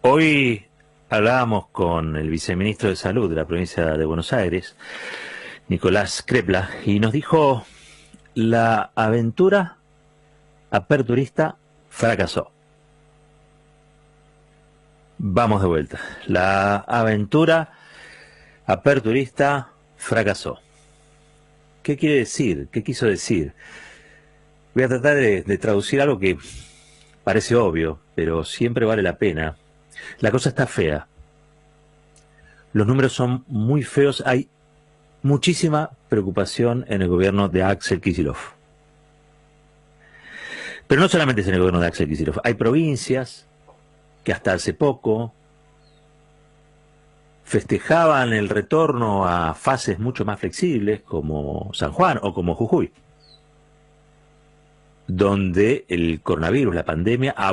Hoy hablábamos con el viceministro de Salud de la provincia de Buenos Aires, Nicolás Crepla, y nos dijo: la aventura aperturista fracasó. Vamos de vuelta. La aventura aperturista fracasó. ¿Qué quiere decir? ¿Qué quiso decir? Voy a tratar de traducir algo que parece obvio, pero siempre vale la pena. La cosa está fea. Los números son muy feos. Hay muchísima preocupación en el gobierno de Axel Kicillof. Pero no solamente es en el gobierno de Axel Kicillof. Hay provincias que hasta hace poco festejaban el retorno a fases mucho más flexibles, como San Juan o como Jujuy, donde el coronavirus, la pandemia, ha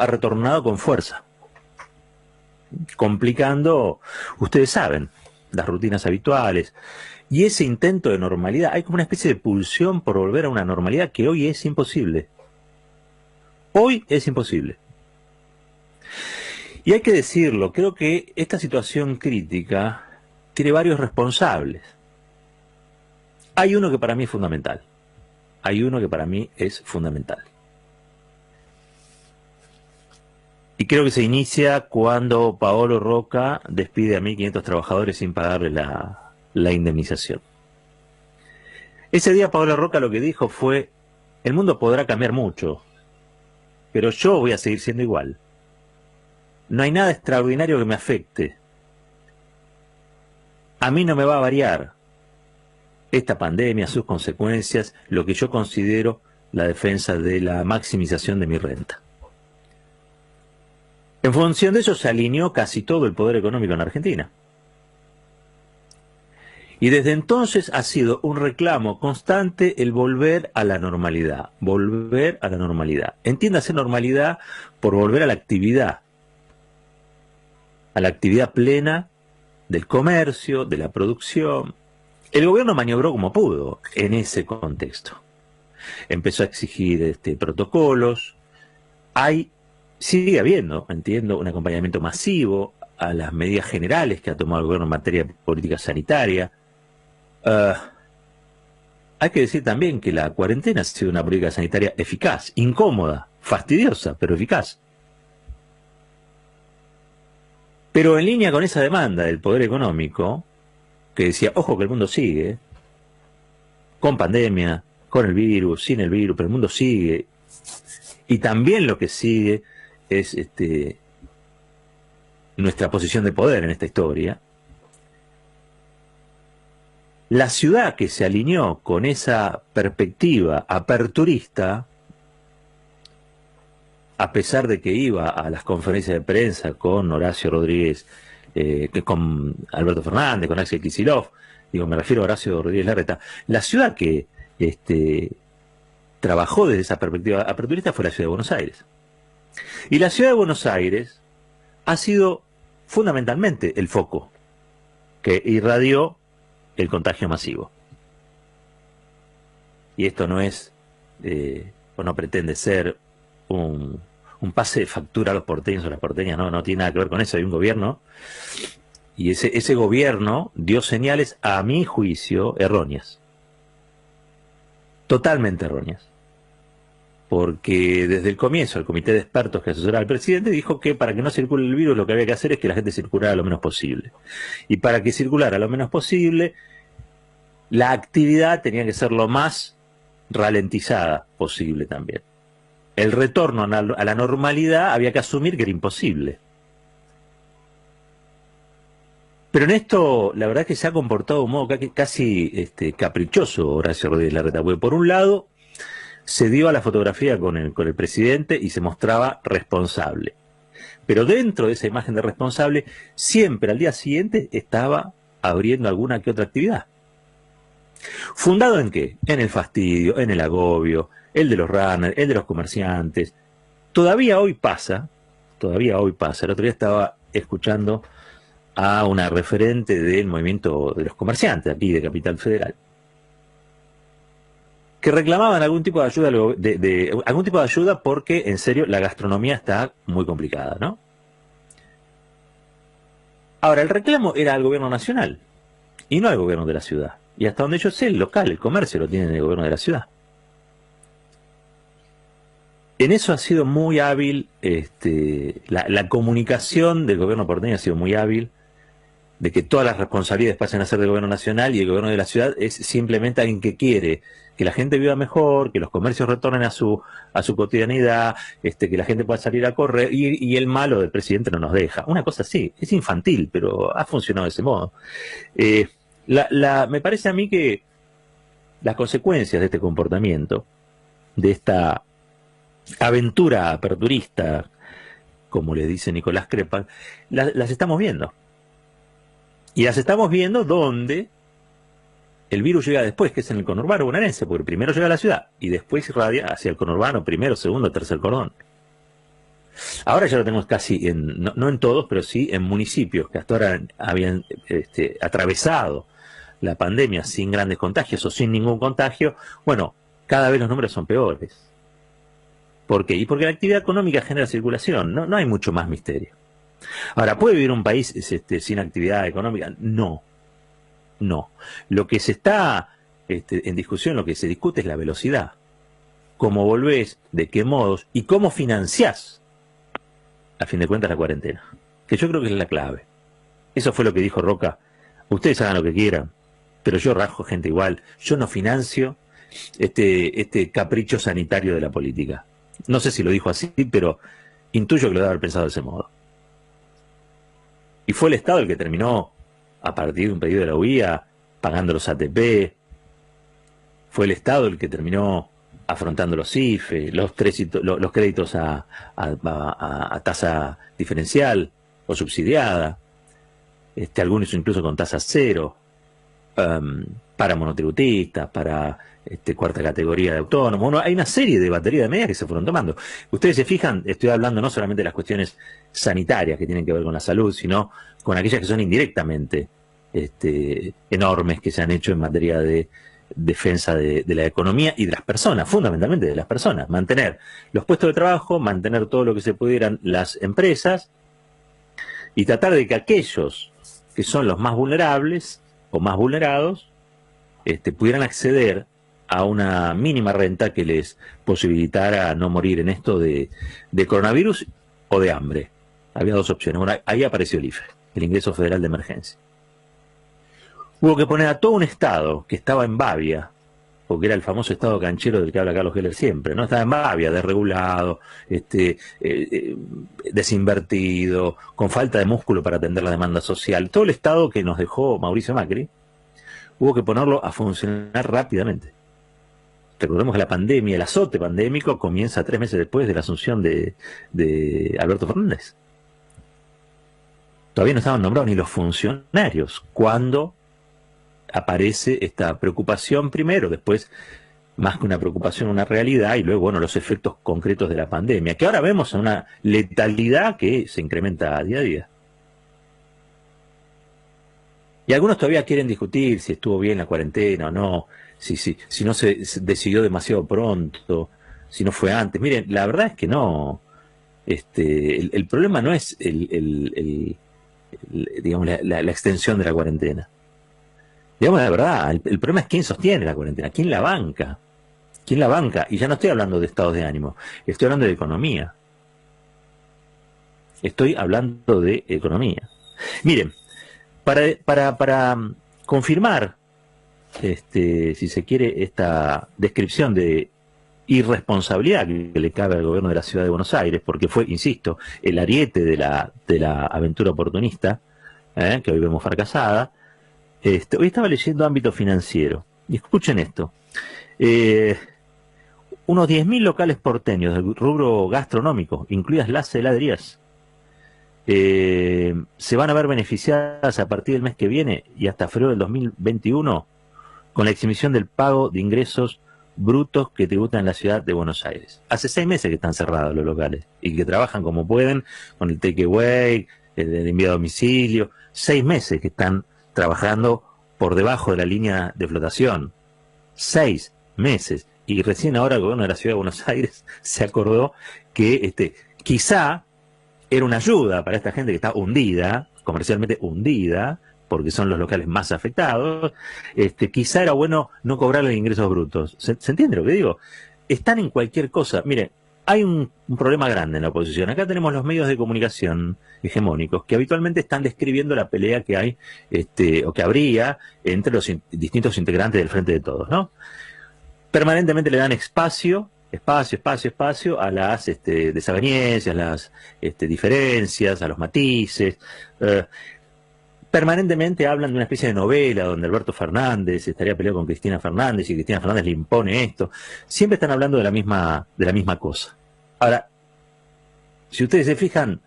retornado con fuerza, complicando, ustedes saben, las rutinas habituales. Y ese intento de normalidad, hay como una especie de pulsión por volver a una normalidad que hoy es imposible. Hoy es imposible. Y hay que decirlo, creo que esta situación crítica tiene varios responsables. Hay uno que para mí es fundamental. Hay uno que para mí es fundamental. Y creo que se inicia cuando Paolo Roca despide a 1.500 trabajadores sin pagarles la indemnización. Ese día Paolo Roca lo que dijo fue: el mundo podrá cambiar mucho, pero yo voy a seguir siendo igual. No hay nada extraordinario que me afecte. A mí no me va a variar esta pandemia, sus consecuencias, lo que yo considero la defensa de la maximización de mi renta. En función de eso se alineó casi todo el poder económico en Argentina. Y desde entonces ha sido un reclamo constante el volver a la normalidad. Volver a la normalidad. Entiéndase normalidad por volver a la actividad plena del comercio, de la producción. El gobierno maniobró como pudo en ese contexto. Empezó a exigir protocolos. Sigue habiendo, entiendo, un acompañamiento masivo a las medidas generales que ha tomado el gobierno en materia de política sanitaria. Hay que decir también que la cuarentena ha sido una política sanitaria eficaz, incómoda, fastidiosa, pero eficaz. Pero en línea con esa demanda del poder económico, que decía, ojo que el mundo sigue, con pandemia, con el virus, sin el virus, pero el mundo sigue, y también lo que sigue es nuestra posición de poder en esta historia. La ciudad que se alineó con esa perspectiva aperturista, a pesar de que iba a las conferencias de prensa con Horacio Rodríguez, con Alberto Fernández, con Axel Kicillof, me refiero a Horacio Rodríguez Larreta, la ciudad que trabajó desde esa perspectiva aperturista fue la ciudad de Buenos Aires. Y la ciudad de Buenos Aires ha sido fundamentalmente el foco que irradió el contagio masivo. Y esto no es, o no pretende ser un pase de factura a los porteños o a las porteñas, no tiene nada que ver con eso. Hay un gobierno, y ese gobierno dio señales, a mi juicio, erróneas. Totalmente erróneas. Porque desde el comienzo el comité de expertos que asesoraba al presidente dijo que para que no circule el virus lo que había que hacer es que la gente circulara lo menos posible. Y para que circulara lo menos posible, la actividad tenía que ser lo más ralentizada posible también. El retorno a la normalidad había que asumir que era imposible. Pero en esto, la verdad es que se ha comportado de un modo casi caprichoso Horacio Rodríguez Larreta, porque por un lado se dio a la fotografía con el presidente y se mostraba responsable. Pero dentro de esa imagen de responsable, siempre al día siguiente estaba abriendo alguna que otra actividad. ¿Fundado en qué? En el fastidio, en el agobio, el de los runners, el de los comerciantes. Todavía hoy pasa, el otro día estaba escuchando a una referente del movimiento de los comerciantes aquí de Capital Federal, que reclamaban algún tipo de ayuda, algún tipo de ayuda porque, en serio, la gastronomía está muy complicada, ¿no? Ahora, el reclamo era al gobierno nacional y no al gobierno de la ciudad. Y hasta donde yo sé, el local, el comercio lo tiene el gobierno de la ciudad. En eso ha sido muy hábil, la comunicación del gobierno porteño ha sido muy hábil, de que todas las responsabilidades pasen a ser del gobierno nacional y el gobierno de la ciudad es simplemente alguien que quiere que la gente viva mejor, que los comercios retornen a su cotidianidad, que la gente pueda salir a correr y el malo del presidente no nos deja. Una cosa así, es infantil, pero ha funcionado de ese modo. Me parece a mí que las consecuencias de este comportamiento, de esta aventura aperturista, como le dice Nicolás Crepa, las estamos viendo. Y las estamos viendo donde el virus llega después, que es en el conurbano bonaerense, porque primero llega a la ciudad y después irradia hacia el conurbano, primero, segundo, tercer cordón. Ahora ya lo tenemos casi, no en todos, pero sí en municipios que hasta ahora habían atravesado la pandemia sin grandes contagios o sin ningún contagio. Bueno, cada vez los números son peores. ¿Por qué? Y porque la actividad económica genera circulación, no hay mucho más misterio. Ahora, ¿puede vivir un país sin actividad económica? No. Lo que se está en discusión, lo que se discute es la velocidad. Cómo volvés, de qué modos y cómo financiás, a fin de cuentas, la cuarentena. Que yo creo que es la clave. Eso fue lo que dijo Roca. Ustedes hagan lo que quieran, pero yo rajo gente igual. Yo no financio este capricho sanitario de la política. No sé si lo dijo así, pero intuyo que lo debe haber pensado de ese modo. Y fue el Estado el que terminó, a partir de un pedido de la UIA, pagando los ATP. Fue el Estado el que terminó afrontando los IFE, los créditos a tasa diferencial o subsidiada, algunos incluso con tasa cero, para monotributistas, para cuarta categoría de autónomos. Bueno, hay una serie de batería de medidas que se fueron tomando. Ustedes se fijan, estoy hablando no solamente de las cuestiones sanitarias que tienen que ver con la salud, sino con aquellas que son indirectamente enormes que se han hecho en materia de defensa de la economía y de las personas, fundamentalmente de las personas. Mantener los puestos de trabajo, mantener todo lo que se pudieran las empresas y tratar de que aquellos que son los más vulnerables o más vulnerados pudieran acceder a una mínima renta que les posibilitara no morir en esto de coronavirus o de hambre. Había dos opciones. Bueno, ahí apareció el IFE, el Ingreso Federal de Emergencia. Hubo que poner a todo un Estado que estaba en babia, porque era el famoso Estado canchero del que habla Carlos Heller siempre, ¿no? Estaba en babia, desregulado, desinvertido, con falta de músculo para atender la demanda social. Todo el Estado que nos dejó Mauricio Macri, hubo que ponerlo a funcionar rápidamente. Recordemos que la pandemia, el azote pandémico, comienza 3 meses después de la asunción de Alberto Fernández. Todavía no estaban nombrados ni los funcionarios cuando aparece esta preocupación primero, después más que una preocupación, una realidad, y luego, bueno, los efectos concretos de la pandemia, que ahora vemos en una letalidad que se incrementa día a día. Y algunos todavía quieren discutir si estuvo bien la cuarentena o no, si no se decidió demasiado pronto, si no fue antes. Miren, la verdad es que no. El problema no es digamos, la extensión de la cuarentena. Digamos la verdad, el problema es quién sostiene la cuarentena, quién la banca. ¿Quién la banca? Y ya no estoy hablando de estados de ánimo, estoy hablando de economía. Estoy hablando de economía. Miren, para confirmar, si se quiere, esta descripción de irresponsabilidad que le cabe al gobierno de la Ciudad de Buenos Aires, porque fue, insisto, el ariete de la aventura oportunista, que hoy vemos fracasada. Hoy estaba leyendo ámbito financiero, y escuchen esto. Unos 10.000 locales porteños del rubro gastronómico, incluidas las heladerías, se van a ver beneficiadas a partir del mes que viene y hasta febrero del 2021 con la exhibición del pago de ingresos brutos que tributan en la Ciudad de Buenos Aires. Hace 6 meses que están cerrados los locales y que trabajan como pueden con el takeaway, el envío a domicilio. 6 meses que están trabajando por debajo de la línea de flotación. 6 meses. Y recién ahora el gobierno de la Ciudad de Buenos Aires se acordó que quizá era una ayuda para esta gente que está hundida, comercialmente hundida, porque son los locales más afectados, quizá era bueno no cobrarles ingresos brutos. ¿Se entiende lo que digo? Están en cualquier cosa. Mire, hay un problema grande en la oposición. Acá tenemos los medios de comunicación hegemónicos que habitualmente están describiendo la pelea que hay, o que habría entre los distintos integrantes del Frente de Todos, ¿no? Permanentemente le dan espacio a las desavenencias, las diferencias, a los matices. Permanentemente hablan de una especie de novela donde Alberto Fernández estaría peleado con Cristina Fernández y Cristina Fernández le impone esto. Siempre están hablando de la misma cosa. Ahora, si ustedes se fijan,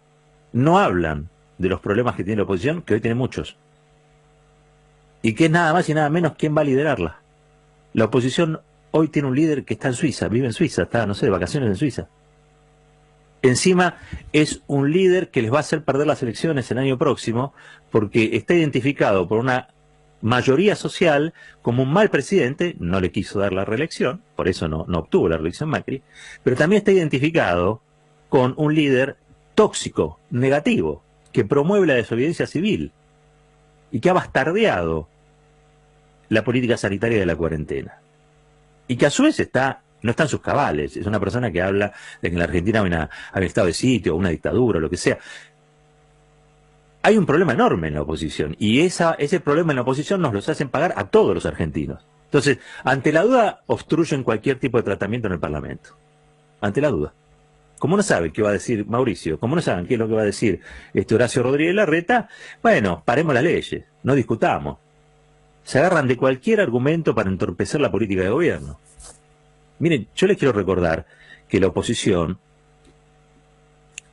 no hablan de los problemas que tiene la oposición, que hoy tiene muchos. Y que es nada más y nada menos quién va a liderarla. La oposición hoy tiene un líder que está en Suiza, vive en Suiza, está, no sé, de vacaciones en Suiza. Encima es un líder que les va a hacer perder las elecciones el año próximo porque está identificado por una mayoría social como un mal presidente, no le quiso dar la reelección, por eso no obtuvo la reelección Macri, pero también está identificado con un líder tóxico, negativo, que promueve la desobediencia civil y que ha bastardeado la política sanitaria de la cuarentena. Y que a su vez no está en sus cabales, es una persona que habla de que en la Argentina hay un estado de sitio, una dictadura, lo que sea. Hay un problema enorme en la oposición, y ese problema en la oposición nos los hacen pagar a todos los argentinos. Entonces, ante la duda, obstruyen cualquier tipo de tratamiento en el Parlamento. Ante la duda. Como no saben qué va a decir Mauricio, como no saben qué es lo que va a decir Horacio Rodríguez Larreta, bueno, paremos las leyes, no discutamos. Se agarran de cualquier argumento para entorpecer la política de gobierno. Miren, yo les quiero recordar que la oposición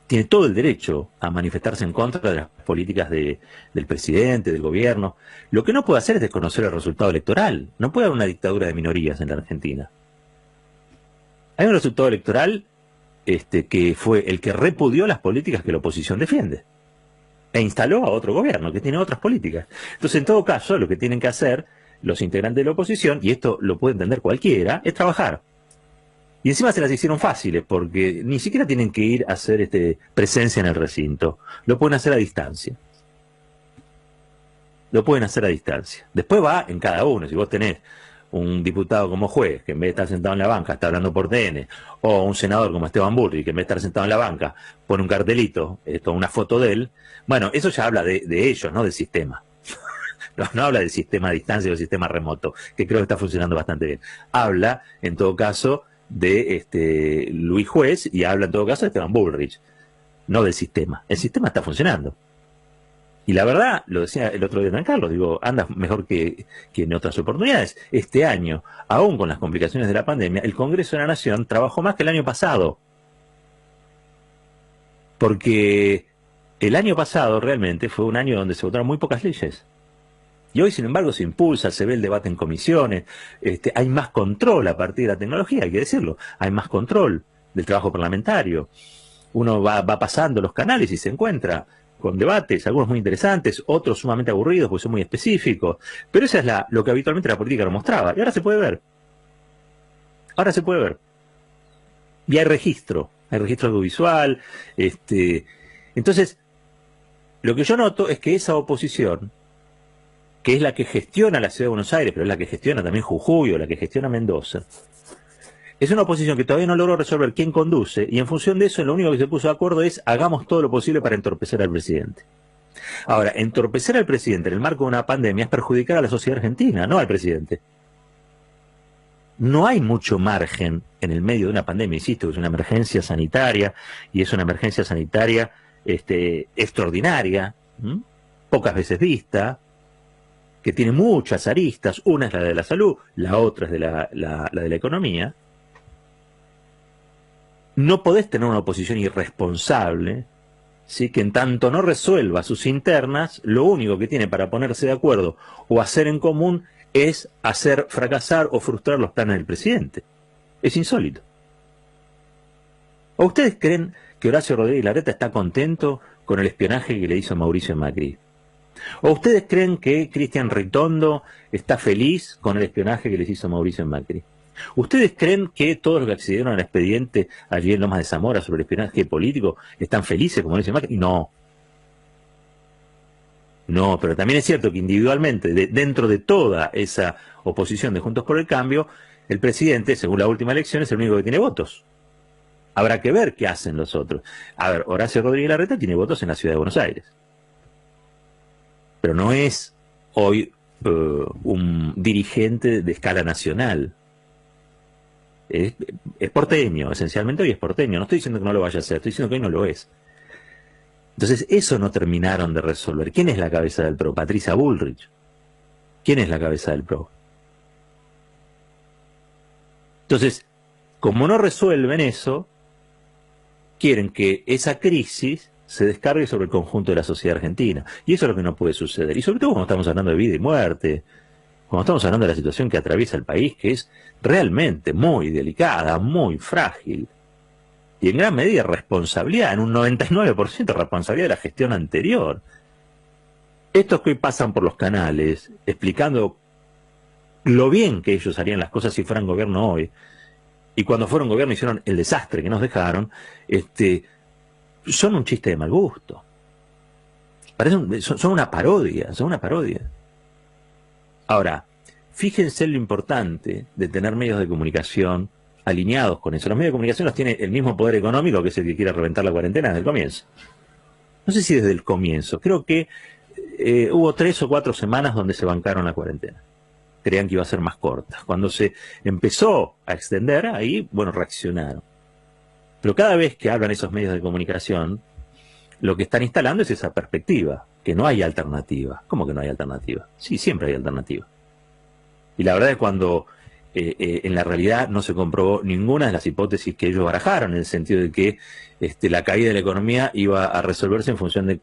tiene todo el derecho a manifestarse en contra de las políticas del presidente, del gobierno. Lo que no puede hacer es desconocer el resultado electoral. No puede haber una dictadura de minorías en la Argentina. Hay un resultado electoral que fue el que repudió las políticas que la oposición defiende e instaló a otro gobierno que tiene otras políticas. Entonces, en todo caso, lo que tienen que hacer los integrantes de la oposición, y esto lo puede entender cualquiera, es trabajar. Y encima se las hicieron fáciles, porque ni siquiera tienen que ir a hacer presencia en el recinto. Lo pueden hacer a distancia. Lo pueden hacer a distancia. Después va en cada uno. Si vos tenés un diputado como Juez, que en vez de estar sentado en la banca está hablando por TN, o un senador como Esteban Bullrich, que en vez de estar sentado en la banca pone un cartelito, una foto de él, bueno, eso ya habla de ellos, no del sistema. No habla del sistema a distancia o del sistema remoto, que creo que está funcionando bastante bien. Habla, en todo caso, de Luis Juez y habla, en todo caso, de Esteban Bullrich, no del sistema. El sistema está funcionando. Y la verdad, lo decía el otro día Carlos, digo, anda mejor que en otras oportunidades. Este año, aún con las complicaciones de la pandemia, el Congreso de la Nación trabajó más que el año pasado. Porque el año pasado realmente fue un año donde se votaron muy pocas leyes. Y hoy, sin embargo, se impulsa, se ve el debate en comisiones, hay más control a partir de la tecnología, hay que decirlo, hay más control del trabajo parlamentario. Uno va pasando los canales y se encuentra con debates, algunos muy interesantes, otros sumamente aburridos porque son muy específicos, pero eso es lo que habitualmente la política nos mostraba, y ahora se puede ver. Ahora se puede ver. Y hay registro audiovisual, entonces, lo que yo noto es que esa oposición, que es la que gestiona la Ciudad de Buenos Aires, pero es la que gestiona también Jujuy o la que gestiona Mendoza, es una oposición que todavía no logró resolver quién conduce, y en función de eso lo único que se puso de acuerdo es hagamos todo lo posible para entorpecer al presidente. Ahora, entorpecer al presidente en el marco de una pandemia es perjudicar a la sociedad argentina, no al presidente. No hay mucho margen en el medio de una pandemia, insisto, es una emergencia sanitaria, y es una emergencia sanitaria extraordinaria, pocas veces vista, que tiene muchas aristas, una es la de la salud, la otra es de la de la economía. No podés tener una oposición irresponsable, ¿sí?, que en tanto no resuelva sus internas, lo único que tiene para ponerse de acuerdo o hacer en común es hacer fracasar o frustrar los planes del presidente. Es insólito. ¿O ustedes creen que Horacio Rodríguez Larreta está contento con el espionaje que le hizo Mauricio Macri? ¿O ustedes creen que Cristian Ritondo está feliz con el espionaje que les hizo Mauricio Macri? ¿Ustedes creen que todos los que accedieron al expediente allí en Lomas de Zamora sobre el espionaje político están felices, como dice Macri? No. No, pero también es cierto que individualmente, dentro de toda esa oposición de Juntos por el Cambio, el presidente, según la última elección, es el único que tiene votos. Habrá que ver qué hacen los otros. A ver, Horacio Rodríguez Larreta tiene votos en la ciudad de Buenos Aires. Pero no es hoy un dirigente de escala nacional. Es porteño, esencialmente hoy es porteño. No estoy diciendo que no lo vaya a hacer, estoy diciendo que hoy no lo es. Entonces, eso no terminaron de resolver. ¿Quién es la cabeza del PRO? Patricia Bullrich. ¿Quién es la cabeza del PRO? Entonces, como no resuelven eso, quieren que esa crisis se descargue sobre el conjunto de la sociedad argentina. Y eso es lo que no puede suceder. Y sobre todo cuando estamos hablando de vida y muerte, cuando estamos hablando de la situación que atraviesa el país, que es realmente muy delicada, muy frágil. Y en gran medida responsabilidad, en un 99% responsabilidad de la gestión anterior. Estos que hoy pasan por los canales, explicando lo bien que ellos harían las cosas si fueran gobierno hoy, y cuando fueron gobierno hicieron el desastre que nos dejaron, son un chiste de mal gusto. Son una parodia, son una parodia. Ahora, fíjense lo importante de tener medios de comunicación alineados con eso. Los medios de comunicación los tiene el mismo poder económico que es el que quiere reventar la cuarentena desde el comienzo. No sé si desde el comienzo. Creo que hubo 3 o 4 semanas donde se bancaron la cuarentena. Creían que iba a ser más corta. Cuando se empezó a extender, ahí, bueno, reaccionaron. Pero cada vez que hablan esos medios de comunicación, lo que están instalando es esa perspectiva, que no hay alternativa. ¿Cómo que no hay alternativa? Sí, siempre hay alternativa. Y la verdad es cuando en la realidad no se comprobó ninguna de las hipótesis que ellos barajaron, en el sentido de que la caída de la economía iba a resolverse en función de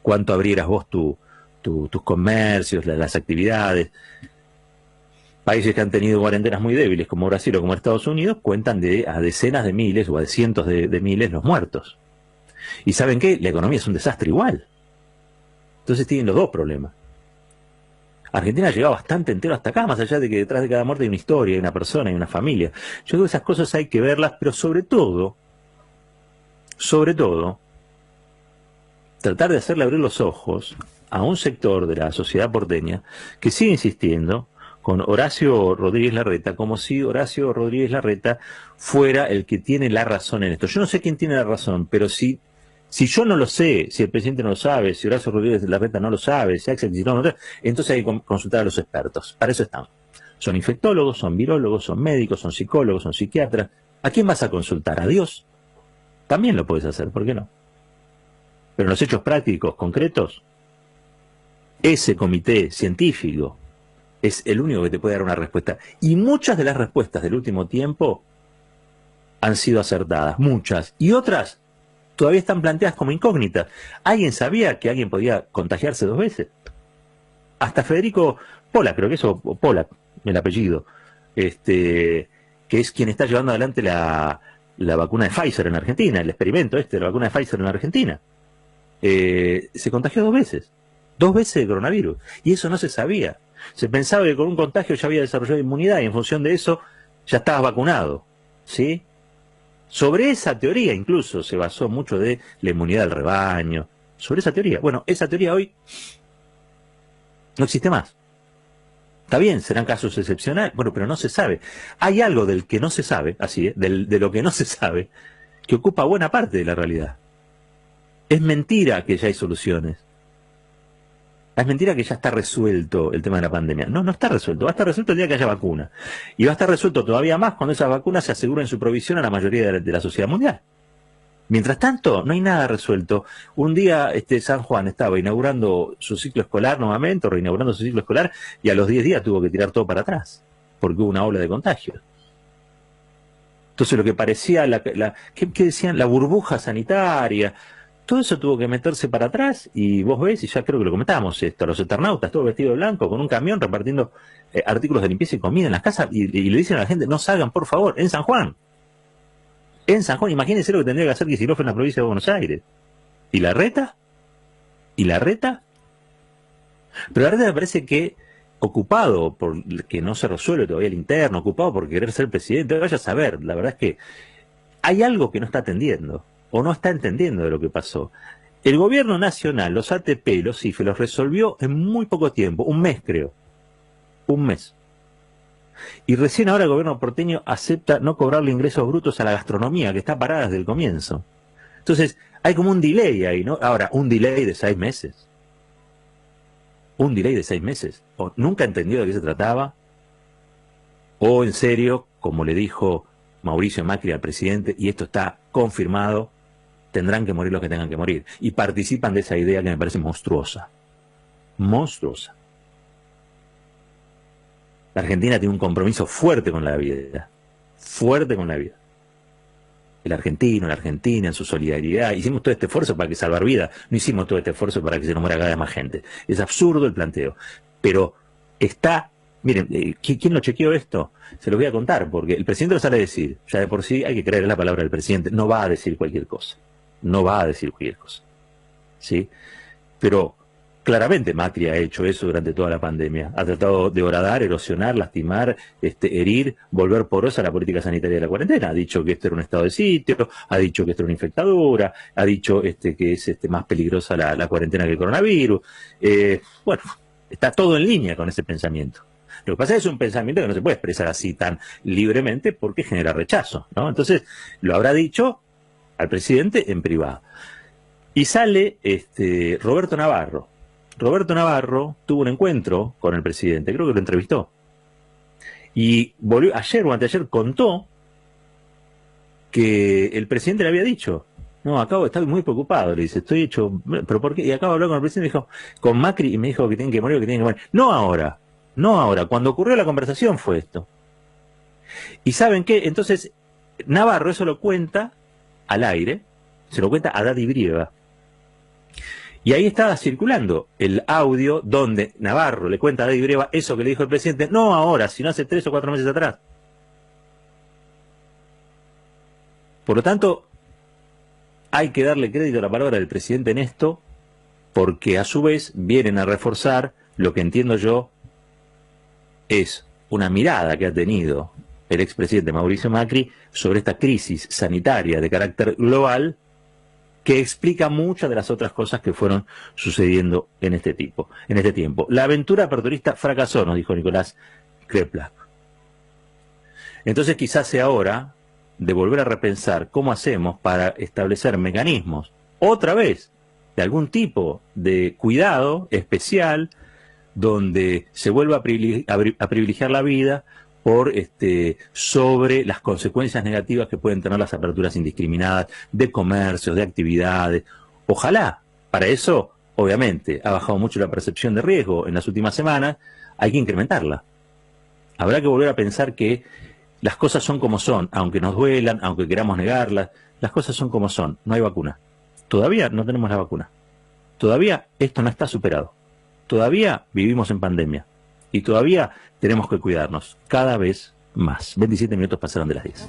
cuánto abrieras vos tus comercios, las actividades. Países que han tenido cuarentenas muy débiles, como Brasil o como Estados Unidos, cuentan a decenas de miles o a cientos de miles los muertos. ¿Y saben qué? La economía es un desastre igual. Entonces tienen los dos problemas. Argentina ha llegado bastante entero hasta acá, más allá de que detrás de cada muerte hay una historia, hay una persona, hay una familia. Yo digo, esas cosas hay que verlas, pero sobre todo, tratar de hacerle abrir los ojos a un sector de la sociedad porteña que sigue insistiendo con Horacio Rodríguez Larreta, como si Horacio Rodríguez Larreta fuera el que tiene la razón en esto. Yo no sé quién tiene la razón, pero si yo no lo sé, si el presidente no lo sabe, si Horacio Rodríguez Larreta no lo sabe, si Axel Kicillof no lo sabe, entonces hay que consultar a los expertos. Para eso están. Son infectólogos, son virólogos, son médicos, son psicólogos, son psiquiatras. ¿A quién vas a consultar? ¿A Dios? También lo puedes hacer, ¿por qué no? Pero en los hechos prácticos, concretos, ese comité científico es el único que te puede dar una respuesta. Y muchas de las respuestas del último tiempo han sido acertadas, muchas. Y otras todavía están planteadas como incógnitas. ¿Alguien sabía que alguien podía contagiarse 2 veces? Hasta Federico Pola, creo que eso, Pola, el apellido, que es quien está llevando adelante la vacuna de Pfizer en Argentina, el experimento de la vacuna de Pfizer en Argentina. Se contagió 2 veces. 2 veces de coronavirus. Y eso no se sabía. Se pensaba que con un contagio ya había desarrollado inmunidad y en función de eso ya estabas vacunado. ¿Sí? Sobre esa teoría incluso se basó mucho de la inmunidad del rebaño. Sobre esa teoría. Bueno, esa teoría hoy no existe más. Está bien, serán casos excepcionales, bueno, pero no se sabe. Hay algo del que no se sabe, así, de lo que no se sabe, que ocupa buena parte de la realidad. Es mentira que ya hay soluciones. Es mentira que ya está resuelto el tema de la pandemia. No, no está resuelto. Va a estar resuelto el día que haya vacuna. Y va a estar resuelto todavía más cuando esas vacunas se aseguren su provisión a la mayoría de la sociedad mundial. Mientras tanto, no hay nada resuelto. Un día San Juan estaba inaugurando su ciclo escolar nuevamente, o reinaugurando su ciclo escolar, y a los 10 días tuvo que tirar todo para atrás, porque hubo una ola de contagios. Entonces lo que parecía, ¿qué decían? La burbuja sanitaria, todo eso tuvo que meterse para atrás, y vos ves, y ya creo que lo comentábamos esto, los eternautas, todo vestido de blanco, con un camión repartiendo artículos de limpieza y comida en las casas, y le dicen a la gente, no salgan por favor, en San Juan. En San Juan, imagínense lo que tendría que hacer Kicillof en la provincia de Buenos Aires. ¿Y la reta? ¿Y la reta? Pero la reta me parece que ocupado por que no se resuelve todavía el interno, ocupado por querer ser presidente, vaya a saber, la verdad es que hay algo que no está atendiendo, o no está entendiendo de lo que pasó. El gobierno nacional, los ATP, los IFE, los resolvió en muy poco tiempo, un mes creo, un mes. Y recién ahora el gobierno porteño acepta no cobrarle ingresos brutos a la gastronomía, que está parada desde el comienzo. Entonces, hay como un delay ahí, ¿no? Ahora, un delay de 6 meses. Un delay de 6 meses. O nunca entendió de qué se trataba. O en serio, como le dijo Mauricio Macri al presidente, y esto está confirmado, tendrán que morir los que tengan que morir. Y participan de esa idea que me parece monstruosa. Monstruosa. La Argentina tiene un compromiso fuerte con la vida. Fuerte con la vida. El argentino, la argentina, en su solidaridad. Hicimos todo este esfuerzo para que salvar vidas. No hicimos todo este esfuerzo para que se nos muera cada vez más gente. Es absurdo el planteo. Pero está... Miren, ¿quién lo chequeó esto? Se lo voy a contar, porque el presidente lo sale a decir. Ya de por sí hay que creer en la palabra del presidente. No va a decir cualquier cosa. No va a decir cualquier cosa. ¿Sí? Pero claramente Macri ha hecho eso durante toda la pandemia. Ha tratado de horadar, erosionar, lastimar, herir, volver porosa la política sanitaria de la cuarentena. Ha dicho que esto era un estado de sitio, ha dicho que esto era una infectadura, ha dicho que es más peligrosa la cuarentena que el coronavirus. Bueno, está todo en línea con ese pensamiento. Lo que pasa es que es un pensamiento que no se puede expresar así tan libremente porque genera rechazo, ¿no? Entonces, lo habrá dicho al presidente en privado. Y sale Roberto Navarro. Roberto Navarro tuvo un encuentro con el presidente, creo que lo entrevistó. Y volvió, ayer o anteayer contó que el presidente le había dicho, no, acabo de estar muy preocupado, le dice, estoy hecho, pero ¿por qué? Y acabo de hablar con el presidente, y dijo, con Macri, y me dijo que tienen que morir, que tienen que morir. No ahora, no ahora, cuando ocurrió la conversación fue esto. ¿Y saben qué? Entonces, Navarro eso lo cuenta al aire, se lo cuenta a Daddy Brieva. Y ahí estaba circulando el audio donde Navarro le cuenta a Daddy Brieva eso que le dijo el presidente, no ahora, sino hace 3 o 4 meses atrás. Por lo tanto, hay que darle crédito a la palabra del presidente en esto, porque a su vez vienen a reforzar lo que entiendo yo es una mirada que ha tenido el expresidente Mauricio Macri sobre esta crisis sanitaria de carácter global, que explica muchas de las otras cosas que fueron sucediendo en este tiempo. La aventura aperturista fracasó, nos dijo Nicolás Kreplak. Entonces quizás sea hora de volver a repensar cómo hacemos para establecer mecanismos, otra vez, de algún tipo de cuidado especial, donde se vuelva a privilegiar la vida por sobre las consecuencias negativas que pueden tener las aperturas indiscriminadas de comercios, de actividades. Ojalá, para eso, obviamente, ha bajado mucho la percepción de riesgo en las últimas semanas, hay que incrementarla. Habrá que volver a pensar que las cosas son como son, aunque nos duelan, aunque queramos negarlas, las cosas son como son, no hay vacuna. Todavía no tenemos la vacuna. Todavía esto no está superado. Todavía vivimos en pandemia. Y todavía tenemos que cuidarnos cada vez más. 27 minutos pasaron de las 10.